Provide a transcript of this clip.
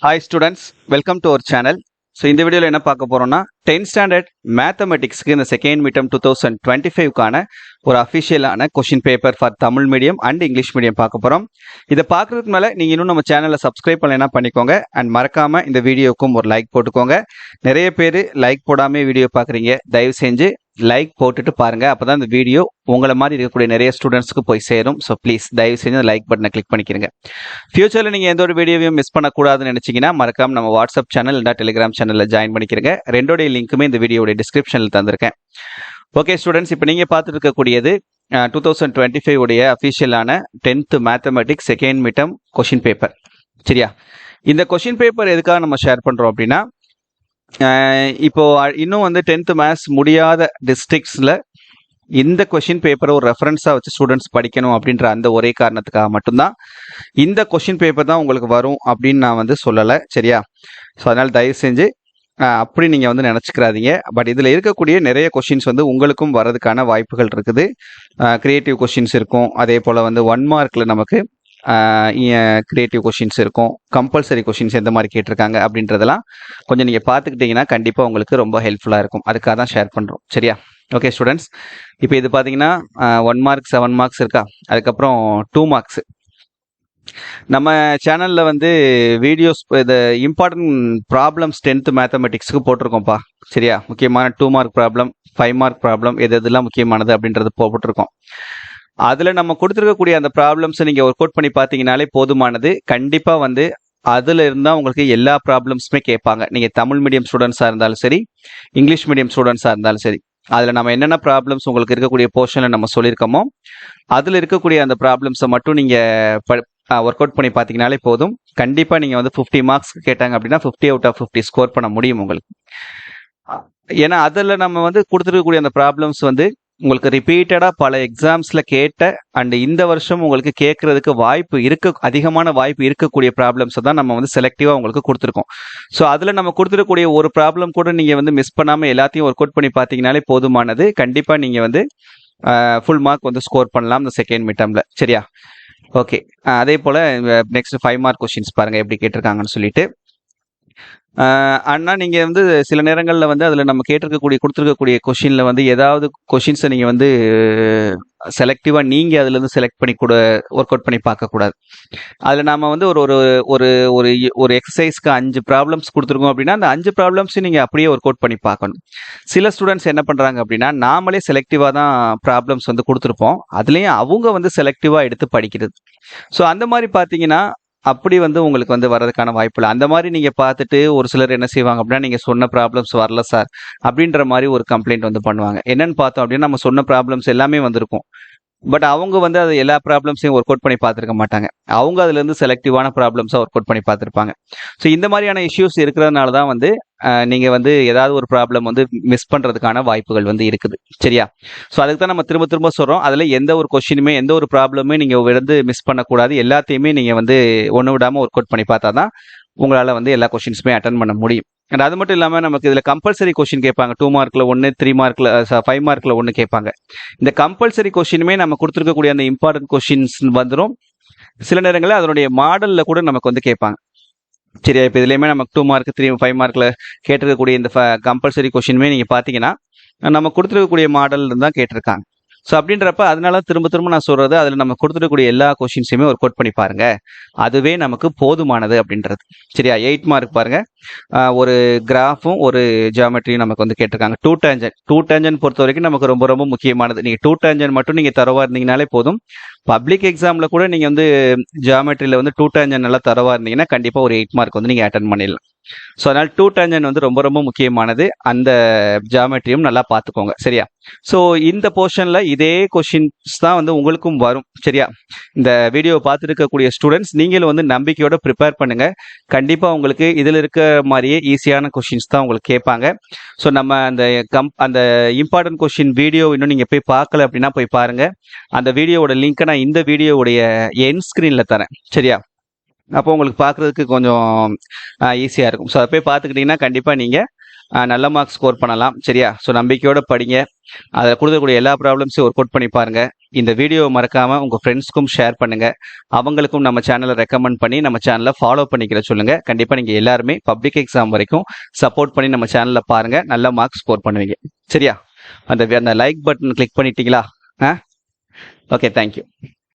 Hi students, welcome to our channel. So இந்த வீடியோல என்ன பார்க்க போறோம்னா 10th standard மேத்தமெட்டிக்ஸ்க்கு இந்த செகண்ட் மிட்டம் 2025க்கான ஒரு அஃபிஷியலான question paper for Tamil medium and English medium பார்க்க போறோம். இதை பார்க்கறதுக்கு மேல நீங்க இன்னும் நம்ம சேனலை சப்ஸ்கிரைப் பண்ணலைன்னா பண்ணிக்கோங்க அண்ட் மறக்காம இந்த வீடியோக்கும் ஒரு லைக் போட்டுக்கோங்க. நிறைய பேர் லைக் போடாம வீடியோ பார்க்குறீங்க, தயவு செஞ்சு லைக் போட்டுட்டு பாருங்க. அப்பதான் இந்த வீடியோ உங்களை மாதிரி இருக்கக்கூடிய நிறைய ஸ்டூடெண்ட்ஸ்க்கு போய் சேரும். ஸோ ப்ளீஸ் தயவு செஞ்சு லைக் பட்டனை கிளிக் பண்ணிக்கிறீங்க. ஃபியூச்சர்ல நீங்க எந்த ஒரு வீடியோவையும் மிஸ் பண்ணக்கூடாதுன்னு நினைச்சீங்கன்னா மறக்காம நம்ம வாட்ஸ்அப் சேனல் இல்ல டெலிகிராம் சேனல்ல ஜாயின் பண்ணிக்கிறீங்க. ரெண்டோடைய லிங்க்குமே இந்த வீடியோட டிஸ்கிரிப்ஷனில் தந்திருக்கேன். ஓகே ஸ்டூடெண்ட்ஸ், இப்போ நீங்க பார்த்துட்டு இருக்கக்கூடியது 2025 உடைய அஃபிஷியலான 10th mathematics second midterm question paper. சரியா? இந்த கொஷின் பேப்பர் எதுக்காக நம்ம ஷேர் பண்றோம் அப்படின்னா, இப்போ இன்னும் வந்து 10th மேத்ஸ் முடியாத டிஸ்ட்ரிக்ட்ஸ்ல இந்த கொஷின் பேப்பரை ஒரு ரெஃபரன்ஸா வச்சு ஸ்டூடெண்ட்ஸ் படிக்கணும் அப்படின்ற அந்த ஒரே காரணத்துக்காக மட்டும்தான் இந்த கொஷின் பேப்பர் தான் உங்களுக்கு வரும் அப்படின்னு நான் வந்து சொல்லலை. சரியா? ஸோ அதனால தயவு செஞ்சு அப்படி நீங்க வந்து நினைச்சுக்கிறாதீங்க. பட் இதுல இருக்கக்கூடிய நிறைய கொஷின்ஸ் வந்து உங்களுக்கும் வரதுக்கான வாய்ப்புகள் இருக்குது. கிரியேட்டிவ் கொஷின்ஸ் இருக்கும், அதே போல வந்து 1 மார்க்ல நமக்கு கிரியேட்டிவ் கொஷின்ஸ் இருக்கும், கம்பல்சரி கொஷின்ஸ் எந்த மாதிரி கேட்டிருக்காங்க அப்படின்றதெல்லாம் கொஞ்சம் நீங்க பார்த்துக்கிட்டீங்கன்னா கண்டிப்பா உங்களுக்கு ரொம்ப ஹெல்ப்ஃபுல்லா இருக்கும். அதுக்காக தான் ஷேர் பண்றோம். சரியா? ஓகே ஸ்டூடெண்ட்ஸ், இப்போ இது பார்த்தீங்கன்னா 1 மார்க் 7 மார்க்ஸ் இருக்கா, அதுக்கப்புறம் 2 மார்க்ஸ். நம்ம சேனல்ல வந்து வீடியோஸ் இது இம்பார்ட்டன்ட் ப்ராப்ளம்ஸ் 10th மேத்தமெட்டிக்ஸ்க்கு போட்டிருக்கோம்ப்பா. சரியா? முக்கியமான 2 மார்க் ப்ராப்ளம், 5 மார்க் ப்ராப்ளம், எதெல்லாம் முக்கியமானது அப்படின்றது போட்டிருக்கோம். அதுல நம்ம கொடுத்துருக்கக்கூடிய அந்த ப்ராப்ளம்ஸை நீங்க ஒர்க் அவுட் பண்ணி பார்த்தீங்கனாலே போதுமானது. கண்டிப்பா வந்து அதுல இருந்தா உங்களுக்கு எல்லா ப்ராப்ளம்ஸுமே கேட்பாங்க. நீங்க தமிழ் மீடியம் ஸ்டூடெண்ட்ஸா இருந்தாலும் சரி, இங்கிலீஷ் மீடியம் ஸ்டூடெண்ட்ஸா இருந்தாலும் சரி, அதுல நம்ம என்னென்ன ப்ராப்ளம்ஸ் உங்களுக்கு இருக்கக்கூடிய போர்ஷன்ல நம்ம சொல்லியிருக்கோமோ அதுல இருக்கக்கூடிய அந்த ப்ராப்ளம்ஸை மட்டும் நீங்க ஒர்க் அவுட் பண்ணி பார்த்தீங்கனாலே போதும். கண்டிப்பா நீங்க வந்து 50 மார்க்ஸ் கேட்டாங்க அப்படின்னா 50 அவுட் ஆஃப் 50 ஸ்கோர் பண்ண முடியும் உங்களுக்கு. ஏன்னா அதுல நம்ம வந்து கொடுத்துருக்கக்கூடிய அந்த ப்ராப்ளம்ஸ் வந்து உங்களுக்கு ரிப்பீட்டடா பல எக்ஸாம்ஸ்ல கேட்ட அண்ட் இந்த வருஷம் உங்களுக்கு கேட்கறதுக்கு அதிகமான வாய்ப்பு இருக்கக்கூடிய ப்ராப்ளம்ஸ் தான் நம்ம வந்து செலக்டிவா உங்களுக்கு கொடுத்துருக்கோம். ஸோ அதுல நம்ம கொடுத்துருக்கக்கூடிய ஒரு ப்ராப்ளம் கூட நீங்க வந்து மிஸ் பண்ணாம எல்லாத்தையும் ஒர்க் அவுட் பண்ணி பார்த்தீங்கனாலே போதுமானது. கண்டிப்பா நீங்க வந்து ஃபுல் மார்க் வந்து ஸ்கோர் பண்ணலாம் இந்த செகண்ட் மிட்டம்ல. சரியா? ஓகே, அதே போல நெக்ஸ்ட் 5 மார்க் கொஸ்டின்ஸ் பாருங்க எப்படி கேட்டிருக்காங்கன்னு சொல்லிட்டு. அண்ணா நீங்க வந்து சில நேரங்கள்ல வந்து அதுல நம்ம கொடுத்துருக்கக்கூடிய கொஸ்டின்ல வந்து ஏதாவது கொஸ்டின்ஸை நீங்க வந்து செலக்டிவா நீங்க அதுல இருந்து செலக்ட் பண்ணி கூட ஒர்க் அவுட் பண்ணி பார்க்க கூடாது. அதுல நாம வந்து ஒரு ஒரு ஒரு ஒரு எக்ஸசைஸ்க்கு 5 ப்ராப்ளம்ஸ் கொடுத்துருக்கோம் அப்படின்னா அந்த 5 ப்ராப்ளம்ஸ் நீங்க அப்படியே ஒர்க் அவுட் பண்ணி பார்க்கணும். சில ஸ்டூடெண்ட்ஸ் என்ன பண்றாங்க அப்படின்னா, நாமளே செலக்டிவா தான் ப்ராப்ளம்ஸ் வந்து கொடுத்துருப்போம், அதுலயும் அவங்க வந்து செலக்டிவா எடுத்து படிக்கிறது. ஸோ அந்த மாதிரி பாத்தீங்கன்னா அப்படி வந்து உங்களுக்கு வந்து வர்றதுக்கான வாய்ப்பு இல்லை. அந்த மாதிரி நீங்க பார்த்துட்டு ஒரு சிலர் என்ன செய்வாங்க அப்படின்னா, நீங்க சொன்ன ப்ராப்ளம்ஸ் வரல சார் அப்படின்ற மாதிரி ஒரு கம்ப்ளைண்ட் வந்து பண்ணுவாங்க. என்னன்னு பார்த்தோம் அப்படின்னா, நம்ம சொன்ன ப்ராப்ளம்ஸ் எல்லாமே வந்திருக்கும், பட் அவங்க வந்து அது எல்லா ப்ராப்ளம்ஸையும் ஒர்க் அவுட் பண்ணி பார்த்துருக்க மாட்டாங்க. அவங்க அதுல இருந்து செலக்டிவான ப்ராப்ளம்ஸை ஒர்க் அவுட் பண்ணி பார்த்துருப்பாங்க. ஸோ இந்த மாதிரியான இஷ்யூஸ் இருக்கிறதுனால தான் வந்து நீங்க வந்து ஏதாவது ஒரு ப்ராப்ளம் வந்து மிஸ் பண்றதுக்கான வாய்ப்புகள் வந்து இருக்குது. சரியா? ஸோ அதுக்கு தான் நம்ம திரும்ப திரும்ப சொல்றோம், அதுல எந்த ஒரு கொஸ்டினுமே எந்த ஒரு ப்ராப்ளமே நீங்க வந்து மிஸ் பண்ணக்கூடாது. எல்லாத்தையுமே நீங்க வந்து ஒன்று விடாம ஒர்க் அவுட் பண்ணி பார்த்தா தான் உங்களால வந்து எல்லா கொஸ்டின்ஸுமே அட்டன் பண்ண முடியும். அண்ட் அது மட்டும் இல்லாம நமக்கு இதுல கம்பல்சரி கொஸ்டின் கேட்பாங்க. 2 மார்க்ல 1, 3 மார்க்ல 5 மார்க்ல 1 கேட்பாங்க. இந்த கம்பல்சரி கொஸ்டினுமே நம்ம கொடுத்துருக்கக்கூடிய அந்த இம்பார்ட்டன்ட் கொஸ்டின்ஸ் வந்துடும். சில நேரங்களில் அதனுடைய மாடல்ல கூட நமக்கு வந்து கேட்பாங்க. சரியா? இப்போ இதுலயுமே நமக்கு 2 மார்க் 3 5 மார்க்ல கேட்டிருக்கக்கூடிய இந்த கம்பல்சரி கொஸ்டினுமே நீங்க பாத்தீங்கன்னா நம்ம கொடுத்துருக்கக்கூடிய மாடல் தான் கேட்டிருக்காங்க. ஸோ அப்படின்றப்ப அதனால திரும்ப திரும்ப நான் சொல்றது, அதுல நம்ம கொடுத்துருக்கக்கூடிய எல்லா கொஸ்டின்ஸையுமே ஒர்க் அவுட் பண்ணி பாருங்க, அதுவே நமக்கு போதுமானது அப்படின்றது. சரியா? 8 மார்க் பாருங்க, ஒரு கிராஃபும் ஒரு ஜியாமெட்ரியும் நமக்கு வந்து கேட்டிருக்காங்க. 2 டேஞ்சன் பொறுத்த வரைக்கும் நமக்கு ரொம்ப ரொம்ப முக்கியமானது. நீங்க 2 டேஞ்சன் மட்டும் நீங்க தரவா இருந்தீங்கனாலே போதும். பப்ளிக் எக்ஸாம்ல கூட நீங்க வந்து ஜியாமெட்ரியில வந்து 2 டேஞ்சன் நல்லா தரவா இருந்தீங்கன்னா கண்டிப்பா ஒரு 8 மார்க் வந்து நீங்க அட்டன் பண்ணிடலாம். ஸோ அதனால 2 டேஞ்சன் வந்து ரொம்ப ரொம்ப முக்கியமானது. அந்த ஜியாமெட்ரியும் நல்லா பார்த்துக்கோங்க. சரியா? ஸோ இந்த போர்ஷன்ல இதே கொஸ்டின்ஸ் தான் வந்து உங்களுக்கும் வரும். சரியா? இந்த வீடியோவை பார்த்துட்டு இருக்கக்கூடிய ஸ்டூடெண்ட்ஸ் நீங்களும் வந்து நம்பிக்கையோட ப்ரிப்பேர் பண்ணுங்க. கண்டிப்பா உங்களுக்கு இதுல இருக்க மாதிரியே ஈஸியான கொஸ்டின்ஸ் தான் உங்களுக்கு கேட்பாங்க. ஸோ நம்ம அந்த இம்பார்ட்டன்ட் கொஸ்டின் வீடியோ இன்னும் நீங்க போய் பார்க்கல அப்படின்னா போய் பாருங்க. அந்த வீடியோவோட லிங்க்கை நான் இந்த வீடியோவுடைய எண்ட் ஸ்கிரீன்ல தரேன். சரியா? அப்போ உங்களுக்கு பார்க்கறதுக்கு கொஞ்சம் ஈஸியாக இருக்கும். ஸோ அதை போய் பார்த்துக்கிட்டிங்கன்னா கண்டிப்பாக நீங்கள் நல்ல மார்க் ஸ்கோர் பண்ணலாம். சரியா? ஸோ நம்பிக்கையோட படிங்க. அதில் கொடுக்கக்கூடிய எல்லா ப்ராப்ளம்ஸையும் ஒர்க் அவுட் பண்ணி பாருங்க. இந்த வீடியோவை மறக்காம உங்க ஃப்ரெண்ட்ஸ்க்கும் ஷேர் பண்ணுங்க. அவங்களுக்கும் நம்ம சேனலை ரெக்கமெண்ட் பண்ணி நம்ம சேனலை ஃபாலோ பண்ணிக்கிற சொல்லுங்க. கண்டிப்பா நீங்க எல்லாருமே பப்ளிக் எக்ஸாம் வரைக்கும் சப்போர்ட் பண்ணி நம்ம சேனல்ல பாருங்க. நல்ல மார்க் ஸ்கோர் பண்ணுவீங்க. சரியா? அந்த லைக் பட்டன் கிளிக் பண்ணிட்டீங்களா? Okay, thank you.